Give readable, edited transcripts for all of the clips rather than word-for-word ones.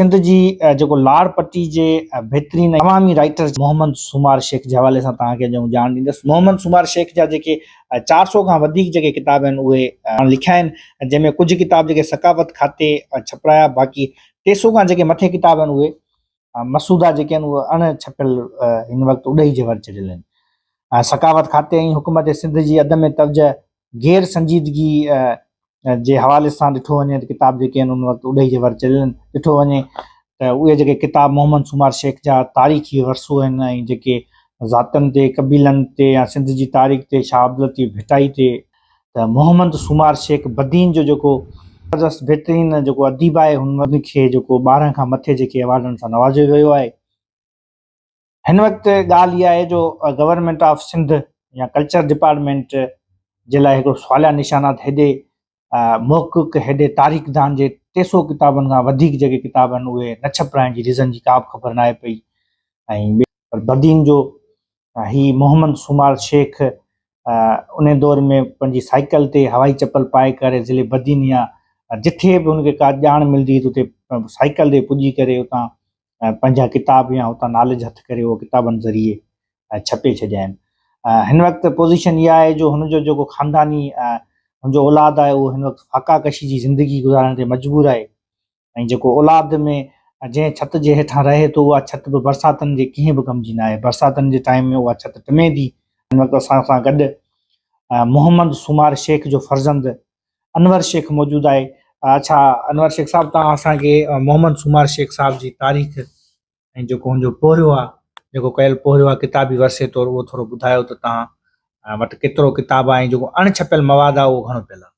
सिंध जी जेको लाड़ पट्टी जे बहितरीन अवामी राइटर मोहम्मद सुमार शेख जे हवाले सां तव्हांखे ॼाण ॾींदुसि। मोहम्मद सुमार शेख जा जेके 400 खां वधीक जेके किताब आहिनि उहे लिखिया आहिनि, जंहिंमें कुझु किताब जेके सकावत खाते छपराया, बाक़ी 300 खां जेके मथे किताब आहिनि उहे मसूदा जेके आहिनि उहे अण छपियल हिन वक़्तु उॾई जे वर चढ़ियल आहिनि। सकावत खाते ऐं हुकूमत सिंध जी अदम तवज गैर संजीदगी जे हवाले सां ॾिठो वञे त किताब जेके आहिनि उन वक़्तु उॾई जे वर चढ़ियल आहिनि। ॾिठो वञे त उहे जेके किताब मोहम्मद सुमार शेख जा तारीख़ी वरसो आहिनि ऐं जेके ज़ातनि ते, कबीलनि ते या सिंध जी तारीख़ ते, शाह अब्दुल लतीफ़ भिटाई ते, त मोहम्मद सुमार शेख बदीन जो जेको ज़बरदस्त बहितरीन जेको अदीब आहे हुनखे जेको 12 खां मथे जेके अवार्डनि सां नवाज़ियो वियो आहे। हिन वक़्तु ॻाल्हि इहा आहे जो गवर्नमेंट ऑफ सिंध या कल्चर डिपार्टमेंट जे लाइ हिकिड़ो सवालिया निशानात हेॾे मौक़िक़ हेॾे तारीख़दान जे 300 किताबनि खां वधीक जेके किताब आहिनि उहे न छपराइण जी रीज़न जी का बि ख़बर न आहे पई। ऐं बदीन जो ही मोहम्मद सुमार शेख उन दौर में पंहिंजी साइकिल ते हवाई चप्पल पाए करे ज़िले बदीन या जिथे बि हुनखे का ॼाण मिलंदी त उते साइकिल ते पुॼी करे उतां पंहिंजा किताब या उतां नॉलेज हथु करे उहो किताबनि ज़रिए छपे छॾिया आहिनि। हिन वक़्तु पोज़ीशन इहा आहे जो हुनजो जेको ख़ानदानी हुनजो औलाद आहे उहो हिन वक़्तु फाका कशी जी ज़िंदगी गुज़ारण ते मजबूर आहे। ऐं जेको औलाद में जंहिं छित जे हेठां रहे थो उहा छित बि बरसातनि जे कीअं बि कमु जी न आहे। बरसातनि जे टाइम में उहा छित टिमे थी। हिन वक़्तु असां सां गॾु मोहम्मद सुमार शेख जो फर्ज़ंद अनवर शेख मौजूदु आहे। अच्छा अनवर शेख साहब, तव्हां असांखे मोहम्मद सुमार शेख साहब जी तारीख़ ऐं जेको हुनजो पोरियो आहे, जेको कयल पोरियो आहे किताबी वरसे तौर, उहो थोरो ॿुधायो त तव्हां वटि केतिरो किताब आहे ऐं जेको अणछपियल मवादु आहे उहो घणो पियल आहे?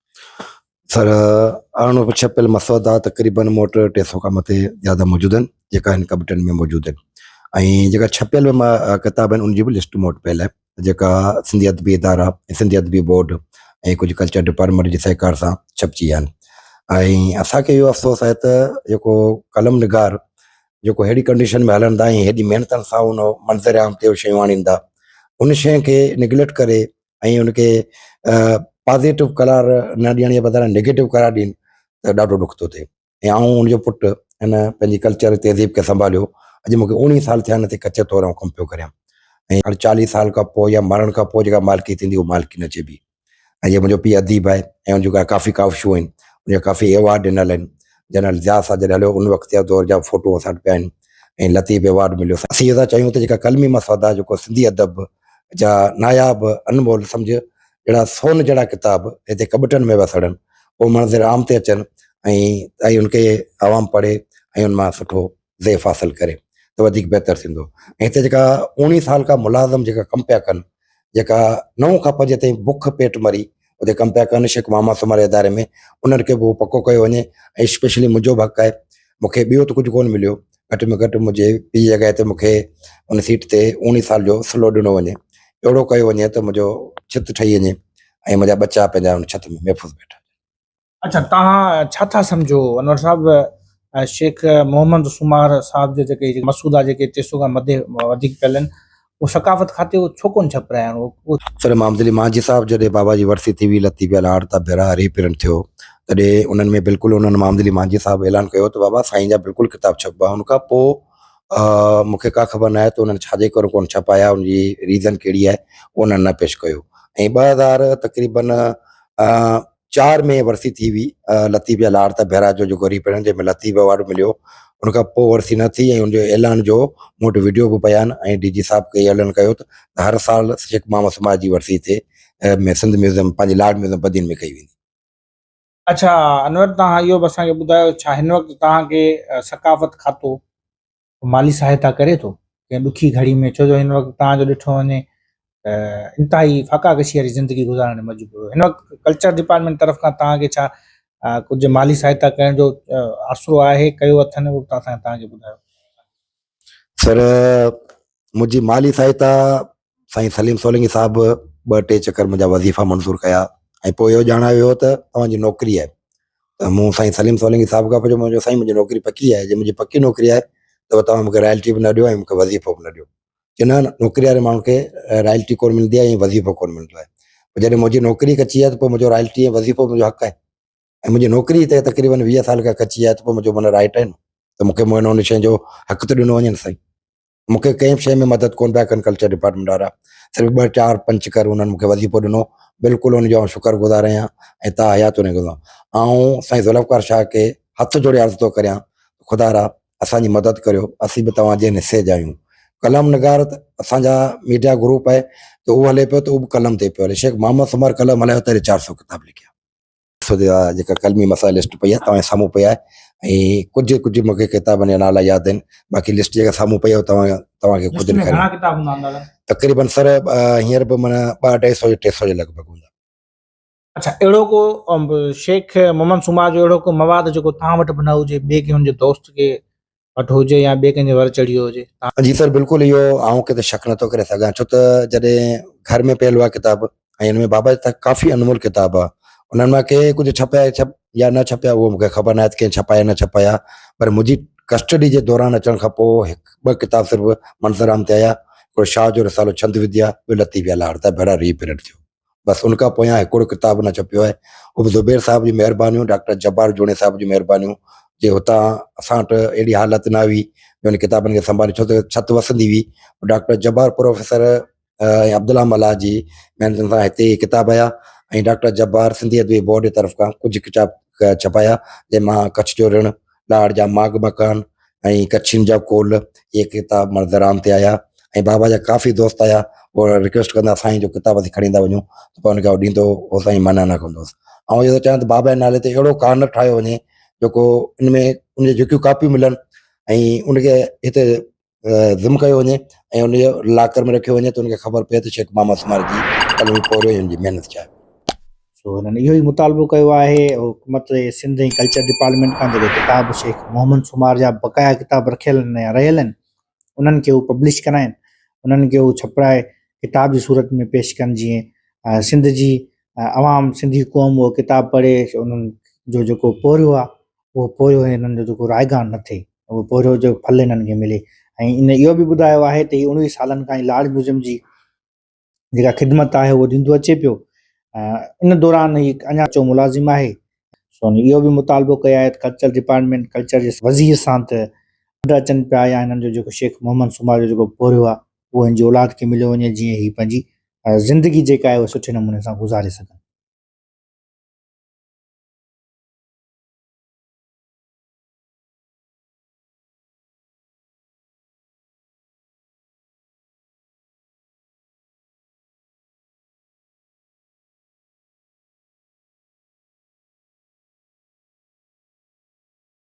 सर, अणछपियल मसौदा तक़रीबन मूं वटि 300 खां मथे ज़्यादा मौजूदु आहिनि, जेका हिन कबटनि में मौजूदु आहिनि। ऐं जेका छपियल किताब आहिनि उनजी बि लिस्ट मूं वटि पियल आहे, जेका सिंधी अदबी इदारा ऐं सिंधी अदबी बोर्ड ऐं कुझु कल्चर डिपार्टमेंट जे सहकार सां छपजी विया आहिनि। ऐं असांखे इहो अफ़सोस आहे त जेको कलम निगार जेको हेड़ी कंडीशन में हलंदा ऐं हेॾी महिनतनि सां उन मंज़र आम ते शयूं आणींदा, उन शइ खे निगलेक्ट करे ऐं उनखे पॉज़िटिव करार न ॾियण जे बदिरां नेगेटिव करार ॾियनि त ॾाढो ॾुख थो थिए। ऐं आऊं उनजो पुटु हिन पंहिंजी कल्चर तहज़ीब खे संभालियो। अॼु मूंखे 19 साल थिया न ते कचे तौर कमु पियो करियां। ऐं 40 साल खां पोइ या मरण खां पोइ जेका मालिकी थींदी उहा मालिकी न चइबी। ऐं इहो मुंहिंजो पीउ अदीब आहे ऐं उन जेका काफ़ी काविशूं आहिनि, उनजा काफ़ी अवार्ड ॾिनल आहिनि। जनरल ज़िया सां जॾहिं हलियो उन वक़्त जा दौर जा फ़ोटो असां वटि पिया आहिनि ऐं लतीफ़ अवार्ड मिलियो। असीं इहो था चाहियूं त जेका कलमी मसौदा जेको सिंधी अदब जा नायाब अनमोल सम्झ जहिड़ा सोन जहिड़ा किताब हिते कबटनि में वसड़नि, उहो मंज़र आम ते अचनि ऐं उनखे आवाम पढ़े ऐं उन मां सुठो ज़ेफ़ हासिल करे त वधीक बहितर थींदो। ऐं हिते जेका 19 साल खां मुलाज़िम जेका कमु पिया कनि, जेका नओं खप जिते बुख पेट मरी उते कमु पिया कनि शेख मोहम्मद सुमार इदारे में, उन्हनि खे बि पको कयो वञे। ऐं स्पेशली मुंहिंजो बि हक़ु आहे, मूंखे ॿियो त कुझु कोन मिलियो, घटि में घटि मुंहिंजे ॿी जॻह ते मूंखे उन सीट ते 19 साल जो सिलो ॾिनो वञे। अहिड़ो कयो वञे त मुंहिंजो छित ठही वञे ऐं मुंहिंजा बच्चा पंहिंजा उन छित में महफ़ूज़ वेठा। अच्छा, तव्हां छा था सम्झो अनवर साहब शेख मोहम्मद सुमार साहब जे जेके मसूदा जेके 300 खां मथे वधीक पियल आहिनि उहो सकाफ़त खाते उहो छो कोन छपराया आहिनि? सर, मामदली मांझी साहब जॾहिं बाबा जी वरसी थी हुई, लतीफ़ लाड़ ता बेरा रीप्रिंट थियो, तॾहिं उन्हनि में बिल्कुलु उन्हनि मामदली मांझी साहब ऐलान कयो त बाबा साईं जा बिल्कुलु किताब छपबा। उनखां पोइ मूंखे का ख़बर न आहे त उन्हनि छाजे करे कोन छपाया, उनजी रीज़न कहिड़ी आहे उहो उन्हनि न पेश कयो। ऐं 2000 तक़रीबन 4 में वरसी थी हुई लतीफ़ लाड़ ता बेरा जो जेको रीप्रिंट, जंहिंमें लतीफ़ अवार्ड मिलियो। उनखां पोइ वरसी न थी ऐं उनजो ऐलान जो मूं वटि वीडियो बि पिया आहिनि ऐं DG साहब खे ऐलान कयो त हर साल शेख मोहम्मद सुमार जी वरसी थिए सिंध म्यूज़ियम पंहिंजी लाड म्यूज़ियम बदीन में कई वेंदी। अच्छा अनवर, तव्हां इहो बि असांखे ॿुधायो, छा हिन वक़्तु तव्हांखे सकाफ़त खातो माली सहायता करे थो कंहिं ॾुखी घड़ी में? छो जो हिन वक़्तु तव्हांजो ॾिठो वञे इंतिहाई फाका कशी वारी ज़िंदगी गुज़ारण में मजबूर। हिन वक़्तु कल्चर डिपार्टमेंट तरफ़ खां तव्हांखे छा कुझु माली सहायता करण जो आसरो आहे, कयो अथनि? उहो तव्हांखे ॿुधायो। सर, मुंहिंजी माली सहायता साईं सलीम सोलंकी साहब 2-3 चकर मुंहिंजा वज़ीफ़ा मंज़ूर कया ऐं पोइ इहो ॼाणायो वियो त तव्हांजी नौकिरी आहे। त मूं साईं सलीम सोलंकी साहब खां पुछियो, मुंहिंजो साईं मुंहिंजी नौकिरी पकी आहे, जे मुंहिंजी पकी नौकिरी आहे त तव्हां मूंखे रॉयल्टी बि न ॾियो ऐं मूंखे वज़ीफ़ो बि न ॾियो। की न, नौकिरी वारे माण्हू खे रॉयल्टी कोन मिलंदी आहे ऐं वज़ीफ़ो कोन मिलंदो आहे। जॾहिं मुंहिंजी नौकिरी कची आहे त पोइ मुंहिंजो रॉयल्टी ऐं वज़ीफ़ो मुंहिंजो हक़ु आहे। ऐं मुंहिंजी नौकिरी त तक़रीबन 20 साल खां कची आहे त पोइ मुंहिंजो माना राइट आहे न। त त मूंखे उन शइ जो हक़ त ॾिनो वञे न साईं। मूंखे कंहिं शइ में मदद कोन पिया कनि कल्चर डिपार्टमेंट वारा, सिर्फ़ु 2-4 पंच कर उन्हनि मूंखे वज़ीफ़ो ॾिनो, बिल्कुलु उनजो आउं शुक्रगुज़ार आहियां ऐं तव्हां हयात उन खे ऐं साईं ज़ुल्फ़कार शाह खे हथ जोड़े अर्ज़ु थो करियां, ख़ुदा रा असांजी मदद करियो, असीं बि तव्हांजे हिसे जा आहियूं। कलम निगार त असांजा मीडिया ग्रुप आहे त उहो हले पियो त उहो बि कलम ते पियो हले। शेख मोहम्मद सुमार कलम हलायो त 400 किताब लिखिया। सो जेका कलमी मसइला लिस्ट पई आहे तव्हांजे साम्हूं पई आहे ऐं कुझु मूंखे किताबनि जा नाला यादि आहिनि, बाक़ी लिस्ट जेका साम्हूं पई आहे तव्हांखे लिस्ट ख़ुदि में ॾेखारियां। घणा किताब हूंदा अंदाज़न? तक़रीबन सर हींअर बि माना 200-300 जे लॻभॻि हूंदा। अच्छा, अहिड़ो को शेख मोहम्मद सुमार जो अहिड़ो को मवाद जेको तव्हां वटि बि न हुजे, ॿिए कंहिं हुनजे दोस्त खे वटि हुजे या ॿिए कंहिंजे वर चढ़ियो हुजे? जी सर, बिल्कुलु इहो आउं किथे शक नथो करे सघां, छो त जॾहिं घर में पियल हुआ किताब ऐं हिन में बाबा त काफ़ी अनमोल किताब आहे, उन्हनि मां के कुझु छपिया या न छपिया उहो मूंखे ख़बर न आहे त कंहिं छपाया न छपाया, पर मुंहिंजी कस्टडी जे दौरान अचण खां पोइ 2 किताब सिर्फ़ु मंज़राम ते आया। हिकिड़ो शाह जो रिसालो छंद विद्या, ॿियो लतीफ़ लाड़ त भेड़ा रीप्रिंट थियो, बसि उन खां पोयां हिकिड़ो किताब न छपियो आहे। उहो बि ज़ुबैर साहिब जी महिरबानियूं, डॉक्टर जब्बार जोणे साहिब जी महिरबानियूं, जे हुतां असां वटि अहिड़ी हालत न हुई उन किताबनि खे संभाली, छो त छत वसंदी हुई। डॉक्टर जब्बार प्रोफेसर ऐं अब्दुल्ला मल्हा जी महिनतुनि सां हिते किताब आया ऐं डॉक्टर जब्बार सिंधी अदबी बोर्ड जी तरफ़ खां कुझु किताब छपाया, जंहिंमां कच्छ जो ऋण, लाड़ जा माग मकान ऐं कच्छियुनि जा कोल, इहे किताब मंज़राम ते आया ऐं बाबा जा काफ़ी दोस्त आया, उहो रिक्वेस्ट कंदा साईं जो किताब असीं खणी ईंदा वञूं, त पोइ हुनखे उहो ॾींदो, उहो साईं मना न कंदोसि। ऐं इहो चाहियां त बाबा जे नाले ते अहिड़ो कार्नर ठाहियो वञे जेको इन में उन जेकियूं कापियूं मिलनि ऐं उनखे हिते ज़िम कयो वञे ऐं उनजो लाकर में रखियो वञे त उनखे ख़बर पए त शेख मोहम्मद सुमार जी कलमी पोरियो हुनजी महिनत छा आहे। सो हिननि इहो ई मुतालबो कयो आहे हुकूमत सिंध ऐं कल्चर डिपार्टमेंट खां, जेके किताब शेख मोहम्मद सुमार जा बक़ाया किताब रखियल आहिनि या रहियल आहिनि, उन्हनि खे हू पब्लिश कराइनि, उन्हनि खे हू छपाए किताब जी सूरत में पेश कनि, जीअं सिंध जी अवाम, सिंधी क़ौम उहो किताब पढ़े उन्हनि जो जेको पोरियो आहे उहो पोरियो हिननि जो जेको रायगान न थिए, उहो पोरियो जो फल हिननि खे मिले। ऐं इन इहो बि ॿुधायो आहे त हीअ 19 सालनि खां ई लार्ज म्यूज़ियम जी जेका ख़िदमत आहे उहो ॾींदो अचे पियो। इन दौरान ही अञा चो मुलाज़िम आहे। सो इहो बि मुतालबो कया आहे कल्चर डिपार्टमेंट, कल्चर जे वज़ीर सां त अचनि पिया या हिननि जो जेको शेख मोहम्मद सुमार जो जेको पोरियो आहे उहो हिन जी औलाद खे मिलियो वञे, जीअं ही पंहिंजी ज़िंदगी जेका आहे उहा सुठे नमूने सां गुज़ारे सघनि।